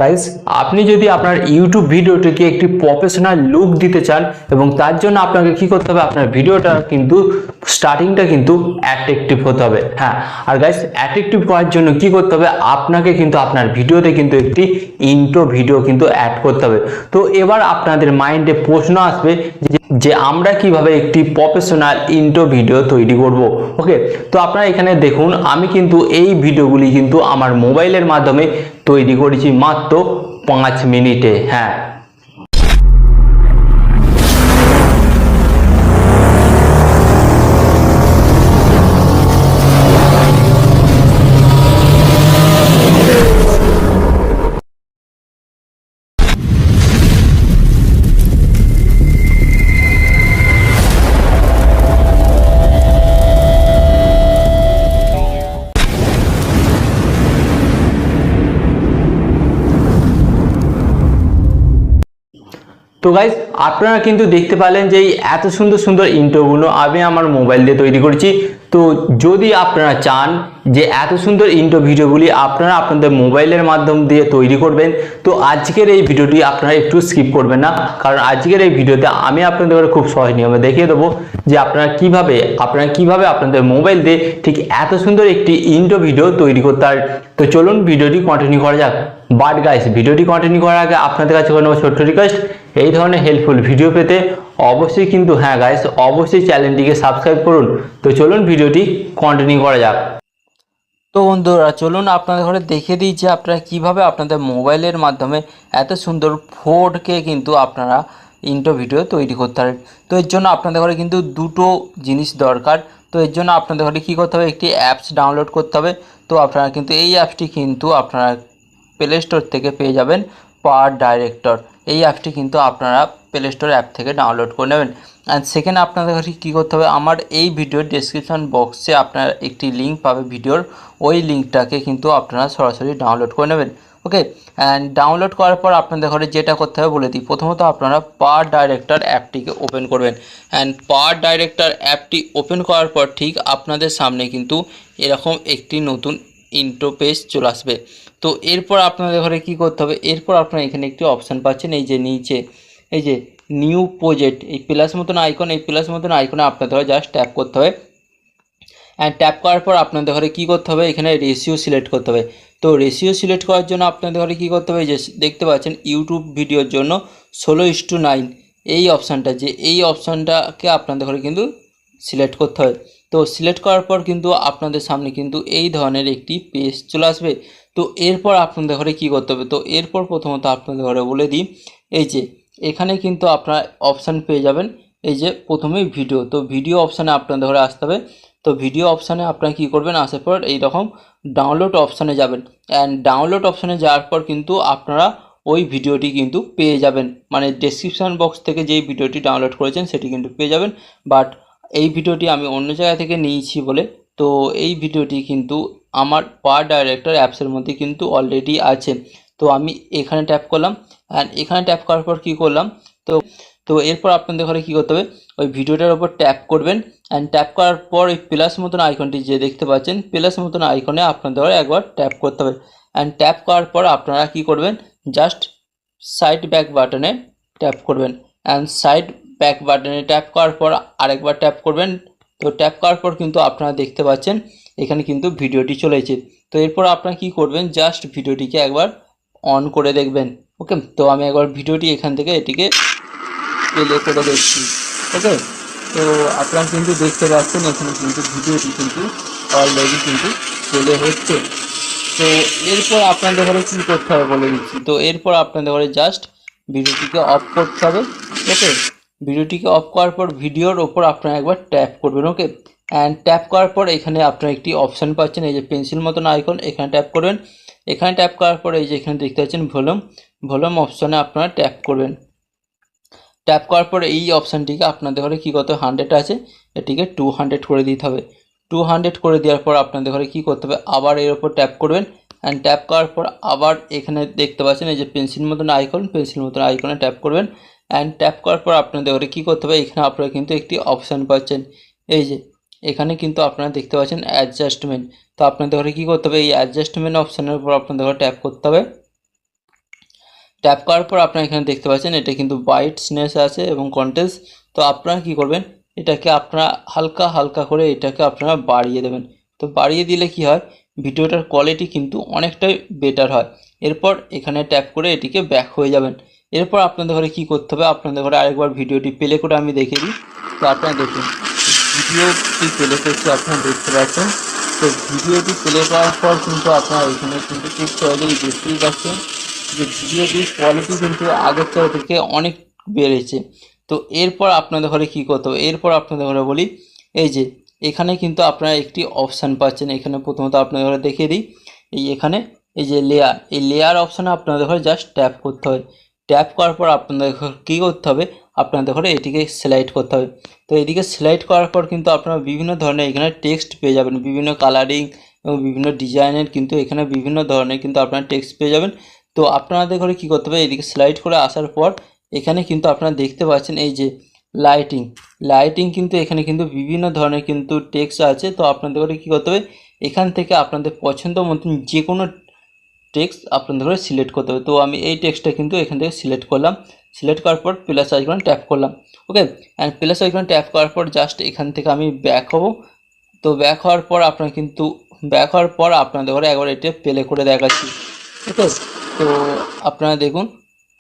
Guys, আপনি যদি আপনার ইউটিউব ভিডিওটিকে একটি প্রফেশনাল লুক দিতে চান এবং তার জন্য আপনাকে কি করতে হবে, আপনার ভিডিওটা কিন্তু স্টার্টিংটা কিন্তু অ্যাট্রাকটিভ হতে হবে। হ্যাঁ, আর গাইস অ্যাট্রাকটিভ করার জন্য কি করতে হবে, আপনাকে কিন্তু আপনার ভিডিওতে কিন্তু একটি ইন্ট্রো ভিডিও কিন্তু অ্যাড করতে হবে। তো এবার আপনাদের মাইন্ডে প্রশ্ন আসবে যে আমরা কিভাবে একটি প্রফেশনাল ইন্ট্রো ভিডিও তৈরি করব। ওকে, তো আপনারা এখানে দেখুন, আমি কিন্তু এই ভিডিওগুলি কিন্তু আমার মোবাইলের মাধ্যমে তৈরি করেছি মাত্র 5 মিনিটে। হ্যাঁ, তো গাইজ আপনারা কিন্তু দেখতে পেলেন যে এই এত সুন্দর সুন্দর ইন্ট্রোগুলো আমি আমার মোবাইল দিয়ে তৈরি করেছি। তো যদি আপনারা চান যে এত সুন্দর ইন্ট্রো ভিডিওগুলি আপনারা আপনাদের মোবাইলের মাধ্যম দিয়ে তৈরি করবেন, তো আজকের এই ভিডিওটি আপনারা একটু স্কিপ করবেন না, কারণ আজকের এই ভিডিওতে আমি আপনাদের খুব সহজ নিয়মে দেখিয়ে দেবো যে আপনারা কিভাবে আপনাদের মোবাইল দিয়ে ঠিক এত সুন্দর একটি ইন্ট্রো ভিডিও তৈরি করতে পারেন। তো চলুন ভিডিওটি কন্টিনিউ করা যাক। বাট গাইস, ভিডিওটি কন্টিনিউ করার আগে আপনাদের কাছে কোনো ছোট্ট রিকোয়েস্ট, এই ধরনের হেল্পফুল ভিডিও পেতে অবশ্যই কিন্তু হ্যাঁ গাইস, অবশ্যই চ্যানেলটিকে সাবস্ক্রাইব করুন। তো চলুন ভিডিওটি কন্টিনিউ করা যাক। তো বন্ধুরা চলুন আপনাদের ঘরে দেখিয়ে দিই যে আপনারা কিভাবে আপনাদের মোবাইলের মাধ্যমে এত সুন্দর 4K কিন্তু আপনারা ইন্ট্রো ভিডিও তৈরি করতে পারেন। তো এর জন্য আপনাদের ঘরে কিন্তু দুটো জিনিস দরকার। তো এর জন্য আপনাদের ঘরে কী করতে হবে, একটি অ্যাপস ডাউনলোড করতে হবে। তো আপনারা কিন্তু এই অ্যাপসটি কিন্তু আপনারা প্লে স্টোর থেকে পেয়ে যাবেন, পাওয়ার ডাইরেক্টর। এই অ্যাপটি কিন্তু আপনারা প্লে স্টোর অ্যাপ থেকে ডাউনলোড করে নেবেন। অ্যান্ড সেকেন্ড আপনাদের কাছে কী করতে হবে, আমার এই ভিডিওর ডেসক্রিপশন বক্সে আপনার একটি লিঙ্ক পাবে ভিডিওর, ওই লিঙ্কটাকে কিন্তু আপনারা সরাসরি ডাউনলোড করে নেবেন। ওকে, অ্যান্ড ডাউনলোড করার পর আপনাদের ঘরে যেটা করতে হবে বলে দিই। প্রথমত আপনারা পাওয়ার ডাইরেক্টর অ্যাপটিকে ওপেন করবেন। অ্যান্ড পাওয়ার ডাইরেক্টর অ্যাপটি ওপেন করার পর ঠিক আপনাদের সামনে কিন্তু এরকম একটি নতুন ইন্ট্রো পেজ চলে আসবে। তো এরপর আপনাদের ঘরে কী করতে হবে, এরপর আপনারা এখানে একটি অপশান পাচ্ছেন, এই যে নিচে এই যে নিউ প্রজেক্ট, এই প্লাস মতন আইকন, এই প্লাস মতন আইকনে আপনাদের ঘরে জাস্ট ট্যাপ করতে হবে। অ্যান্ড ট্যাপ করার পর আপনাদের ঘরে কী করতে হবে, এখানে রেশিও সিলেক্ট করতে হবে। তো রেশিও সিলেক্ট করার জন্য আপনাদের ঘরে কী করতে হবে, যে দেখতে পাচ্ছেন ইউটিউব ভিডিওর জন্য 16:9 এই অপশানটা, যে এই অপশানটাকে আপনাদের ঘরে কিন্তু সিলেক্ট করতে হবে। তো সিলেক্ট করার পর কিন্তু আপনাদের সামনে কিন্তু এই ধরনের একটি পেজ চলে আসবে। তো এরপর আপনাদের ঘরে কী করতে হবে, তো এরপর প্রথমত আপনাদের ঘরে বলে দিই, এই যে এখানে কিন্তু আপনারা অপশান পেয়ে যাবেন, এই যে প্রথমেই ভিডিও। তো ভিডিও অপশানে আপনাদের ঘরে আসতে হবে। তো ভিডিও অপশানে আপনারা কী করবেন, আসার পর এইরকম ডাউনলোড অপশানে যাবেন। অ্যান্ড ডাউনলোড অপশানে যাওয়ার পর কিন্তু আপনারা ওই ভিডিওটি কিন্তু পেয়ে যাবেন, মানে ডেসক্রিপশান বক্স থেকে যেই ভিডিওটি ডাউনলোড করেছেন সেটি কিন্তু পেয়ে যাবেন। বাট এই ভিডিওটি আমি অন্য জায়গা থেকে নিয়েছি বলে, তো এই ভিডিওটি কিন্তু আমার পাওয়ার ডাইরেক্টর অ্যাপসের মধ্যে কিন্তু অলরেডি আছে। তো আমি এখানে ট্যাপ করলাম। অ্যান্ড এখানে ট্যাপ করার পর কী করলাম, তো তো এরপর আপনাদের ঘরে কী করতে হবে, ওই ভিডিওটার ওপর ট্যাপ করবেন। অ্যান্ড ট্যাপ করার পর ওই প্লাস মতন আইকনটি যে দেখতে পাচ্ছেন, প্লাস মতন আইকনে আপনাদের ঘরে একবার ট্যাপ করতে হবে। অ্যান্ড ট্যাপ করার পর আপনারা কী করবেন, জাস্ট সাইড ব্যাক বাটনে ট্যাপ করবেন। অ্যান্ড সাইড ব্যাক বাটনে ট্যাপ করার পর আরেকবার ট্যাপ করবেন। তো ট্যাপ করার পর কিন্তু আপনারা দেখতে পাচ্ছেন এখানে কিন্তু ভিডিওটি চলেছে। তো এরপর আপনারা কী করবেন, জাস্ট ভিডিওটিকে একবার অন করে দেখবেন। ওকে, তো আমি একবার ভিডিওটি এখান থেকে এটিকে প্লে করে দেখছি। ওকে, তো আপনারা কিন্তু দেখতে পাচ্ছেন এখানে কিন্তু ভিডিওটি কিন্তু অলরেডি কিন্তু প্লে হচ্ছে। তো এরপর আপনাদের ঘরে কী করতে হবে বলে দিচ্ছি। তো এরপর আপনাদের ঘরে জাস্ট ভিডিওটিকে অফ করতে হবে। ওকে, ভিডিওটিকে অফ করার পর ভিডিওর ওপর আপনারা একবার ট্যাপ করবেন। ওকে, অ্যান্ড ট্যাপ করার পর এখানে আপনারা একটি অপশান পাচ্ছেন, এই যে পেন্সিল মতন আইকন, এখানে ট্যাপ করবেন। এখানে ট্যাপ করার পর এই যে এখানে দেখতে পাচ্ছেন ভলিউম অপশানে আপনারা ট্যাপ করবেন। ট্যাপ করার পর এই অপশানটিকে আপনাদের ঘরে কী করতে হবে, 100 আছে, এটিকে 200 করে দিতে হবে। 200 করে দেওয়ার পর আপনাদের ঘরে কী করতে হবে, আবার এর ওপর ট্যাপ করবেন। অ্যান্ড ট্যাপ করার পর আবার এখানে দেখতে পাচ্ছেন এই যে পেন্সিল মতন আইকনে ট্যাপ করবেন। অ্যান্ড ট্যাপ করার পর আপনাদের ঘরে কী করতে হবে, এখানে আপনারা কিন্তু একটি অপশান পাচ্ছেন, এই যে এখানে কিন্তু আপনারা দেখতে পাচ্ছেন অ্যাডজাস্টমেন্ট। তো আপনাদের ঘরে কী করতে হবে, এই অ্যাডজাস্টমেন্ট অপশানের উপর আপনাদের ঘরে ট্যাপ করতে হবে। ট্যাপ করার পর আপনারা এখানে দেখতে পাচ্ছেন এটা কিন্তু ব্রাইটনেস আছে এবং কন্ট্রাস্ট। তো আপনারা কি করবেন, এটাকে আপনারা হালকা হালকা করে এটাকে আপনারা বাড়িয়ে দেবেন। তো বাড়িয়ে দিলে কি হয়, ভিডিওটার কোয়ালিটি কিন্তু অনেকটাই বেটার হয়। এরপর এখানে ট্যাপ করে এটিকে ব্যাক হয়ে যাবেন। এরপর আপনাদের ঘরে কি করতে হবে, আপনাদের ঘরে আরেকবার ভিডিওটি প্লে করে আমি দেখিয়ে দিই। তো আপনারা দেখুন ভিডিওটি প্লে করছে, আপনারা দেখতে পাচ্ছেন। তো ভিডিওটি প্লে করার পর কিন্তু আপনারা এখানে কিন্তু ঠিক সহজেই দেখতেই পাচ্ছেন যে ভিডিওটির কোয়ালিটি কিন্তু আগের থেকে অনেক বেড়েছে। তো এরপর আপনাদের ঘরে কী করতে হবে, এরপর আপনাদের ঘরে বলি, এই যে এখানে কিন্তু আপনারা একটি অপশান পাচ্ছেন। এখানে প্রথমত আপনাদের ঘরে দেখিয়ে দিই, এখানে এই যে লেয়ার, এই লেয়ার অপশানে আপনাদের ঘরে জাস্ট ট্যাপ করতে হবে। ট্যাপ করার পর আপনাদের কী করতে হবে, আপনাদের ঘরে এটিকে সিলেক্ট করতে হবে। তো এদিকে সিলেক্ট করার পর কিন্তু আপনারা বিভিন্ন ধরনের এখানে টেক্সট পেয়ে যাবেন, বিভিন্ন কালারিং এবং বিভিন্ন ডিজাইনের কিন্তু এখানে বিভিন্ন ধরনের কিন্তু আপনারা টেক্সট পেয়ে যাবেন। তো আপনাদের ঘরে কী করতে হবে, এদিকে স্লাইড করে আসার পর এখানে কিন্তু আপনারা দেখতে পাচ্ছেন এই যে লাইটিং কিন্তু এখানে কিন্তু বিভিন্ন ধরনের কিন্তু টেক্সট আছে। তো আপনাদের ঘরে কী করতে হবে, এখান থেকে আপনাদের পছন্দ মতন যে কোনো টেক্সট আপনাদের ঘরে সিলেক্ট করতে হবে। তো আমি এই টেক্সটটা কিন্তু এখান থেকে সিলেক্ট করলাম। সিলেক্ট করার পর প্লাস আইকনে ট্যাপ করলাম। ওকে, অ্যান্ড প্লাস আইকনে ট্যাপ করার পর জাস্ট এখান থেকে আমি ব্যাক হব। তো ব্যাক হওয়ার পর আপনাদের ঘরে একবার এটা প্লে করে দেখাচ্ছি। ওকে, তো আপনারা দেখুন,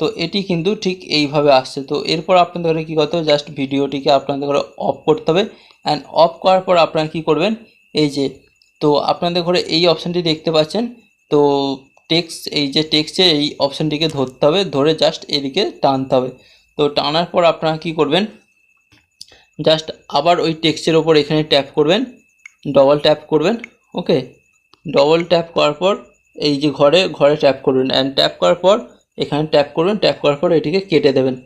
তো এটি কিন্তু ঠিক এইভাবে আসছে। তো এরপর আপনাদের ঘরে কী করতে হবে, জাস্ট ভিডিওটিকে আপনাদের ঘরে অফ করতে হবে। অ্যান্ড অফ করার পর আপনারা কী করবেন, এই যে তো আপনাদের ঘরে এই অপশানটি দেখতে পাচ্ছেন। তো এই যে টেক্সটের এই অপশানটিকে ধরতে হবে, ধরে জাস্ট এদিকে টানতে হবে। তো টানার পর আপনারা কী করবেন, জাস্ট আবার ওই টেক্সটের ওপর এখানে ট্যাপ করবেন, ডবল ট্যাপ করবেন। ওকে, ডবল ট্যাপ করার পর এই যে ঘরে ট্যাপ করবেন। অ্যান্ড ট্যাপ করার পর এখানে ট্যাপ করবেন, ট্যাপ করার পর এটিকে কেটে দেবেন।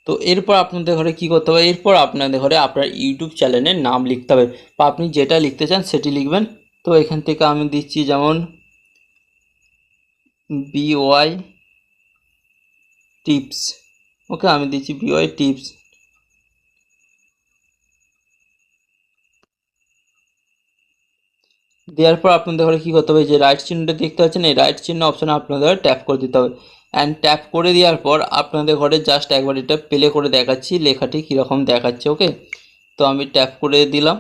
তো এরপর আপনাদের ঘরে কী করতে হবে, এরপর আপনাদের ঘরে আপনার ইউটিউব চ্যানেলের নাম লিখতে হবে, বা আপনি যেটা লিখতে চান সেটি লিখবেন। তো এখান থেকে আমি দিচ্ছি যেমন BY টিপস। ওকে, আমি দিচ্ছি BY টিপস। দেওয়ার পর আপনাদের ঘরে কী করতে হবে, যে রাইট চিহ্নটা দেখতে পাচ্ছেন, এই রাইট চিহ্ন অপশানে আপনাদের ট্যাপ করে দিতে হবে। অ্যান্ড ট্যাপ করে দেওয়ার পর আপনাদের ঘরে জাস্ট একবার এটা প্লে করে দেখাচ্ছি লেখাটি কীরকম দেখাচ্ছে। ওকে, তো আমি ট্যাপ করে দিলাম,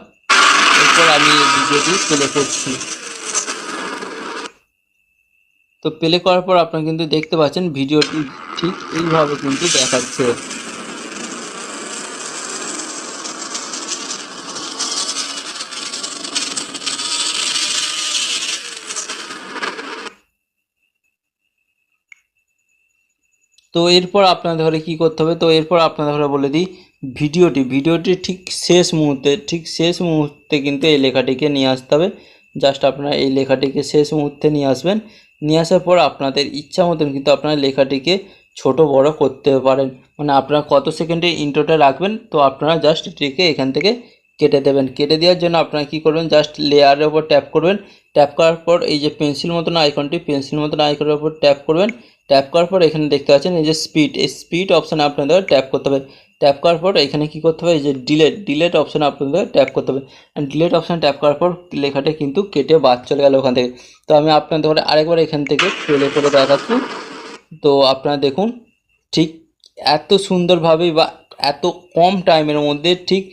এরপর আমি ভিডিওটি প্লে করছি। তো প্লে করার পর আপনারা কিন্তু দেখতে পাচ্ছেন ভিডিওটি ঠিক এইভাবে কিন্তু দেখাচ্ছে। তো এরপর আপনাদের ঘরে কী করতে হবে, তো এরপর আপনাদের ঘরে বলে দিই, ভিডিওটি ঠিক শেষ মুহূর্তে কিন্তু এই লেখাটিকে নিয়ে আসতে হবে। জাস্ট আপনারা এই লেখাটিকে শেষ মুহূর্তে নিয়ে আসবেন। নিয়ে আসার পর আপনাদের ইচ্ছা মতন কিন্তু আপনারা লেখাটিকে ছোট বড় করতে পারেন, মানে আপনারা কত সেকেন্ডের ইন্ট্রোটা রাখবেন। তো আপনারা জাস্ট এটিকে এখান থেকে কেটে দেবেন। কেটে দেওয়ার জন্য আপনারা কী করবেন, জাস্ট লেয়ারের ওপর ট্যাপ করবেন। ট্যাপ করার পর এই যে পেন্সিল মতন আইকনের ওপর ট্যাপ করবেন। ট্যাপ করার পর এখানে দেখতে পাচ্ছেন এই যে স্পিড অপশানে আপনাদের ট্যাপ করতে হবে। ট্যাপ করার পর এখানে কী করতে হবে, এই যে ডিলেট অপশানে আপনাদের ট্যাপ করতে হবে। অ্যান্ড ডিলেট অপশানে ট্যাপ করার পর লেখাটা কিন্তু কেটে বাদ চলে গেল ওখান থেকে। তো আমি আপনাদের ঘরে আরেকবার এখান থেকে প্লে করে দেখাচ্ছি। তো আপনারা দেখুন ঠিক এত সুন্দরভাবে বা এত কম টাইমের মধ্যে ঠিক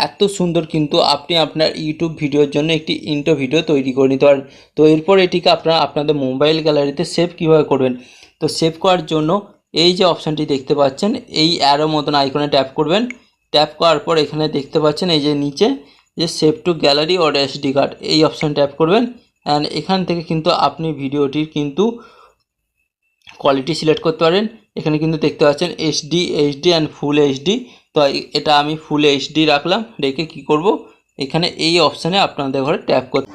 এত সুন্দর কিন্তু আপনি আপনার ইউটিউব ভিডিওর জন্য একটি ইন্ট্রো ভিডিও তৈরি করে নিতে পারেন। তো এরপর এটিকে আপনারা আপনাদের মোবাইল গ্যালারিতে সেভ কীভাবে করবেন, তো সেভ করার জন্য এই যে অপশানটি দেখতে পাচ্ছেন, এই অ্যারো মতন আইকনে ট্যাপ করবেন। ট্যাপ করার পর এখানে দেখতে পাচ্ছেন এই যে নিচে যে save two gallery or SD card, এই অপশান ট্যাপ করবেন। অ্যান্ড এখান থেকে কিন্তু আপনি ভিডিওটির কিন্তু কোয়ালিটি সিলেক্ট করতে পারেন। এখানে কিন্তু দেখতে পাচ্ছেন HD অ্যান্ড ফুল HD। তো এটা আমি ফুল HD রাখলাম, রেখে কি করব, এখানে এই অপশানে আপনাদের ঘরে ট্যাপ করতে।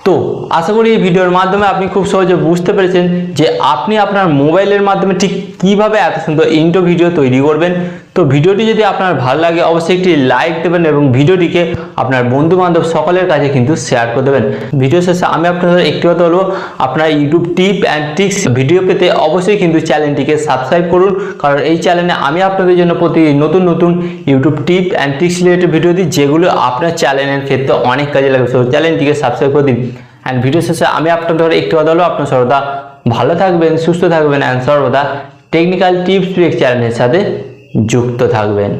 তো আশা করি এই ভিডিওর মাধ্যমে আপনি খুব সহজে বুঝতে পেরেছেন যে আপনি আপনার মোবাইলের মাধ্যমে ঠিক কিভাবে এত সুন্দর ইন্ট্রো ভিডিও তৈরি করবেন। তো ভিডিওটি যদি আপনার ভালো লাগে অবশ্যই একটি লাইক দেবেন এবং ভিডিওটিকে আপনার বন্ধু বান্ধব সকলের কাছে কিন্তু শেয়ার করে দেবেন। ভিডিও শেষে আমি আপনাদের একটি কথা বলবো, আপনার YouTube tip and tricks video পেতে অবশ্যই কিন্তু চ্যানেলটিকে সাবস্ক্রাইব করুন, কারণ এই চ্যানেলে আমি আপনাদের জন্য প্রতি নতুন YouTube tip and tricks related video দিই, যেগুলো আপনার চ্যানেলের ক্ষেত্রে অনেক কাজে লাগবে। সো চ্যানেলটিকে সাবস্ক্রাইব করে দিন। অ্যান্ড ভিডিও শেষে আমি আপনাদের একটু কথা বলবো, আপনার সর্বদা ভালো থাকবেন, সুস্থ থাকবেন অ্যান্ড সর্বদা টেকনিক্যাল টিপস ব্রেক চ্যানেলের সাথে যুক্ত থাকবেন।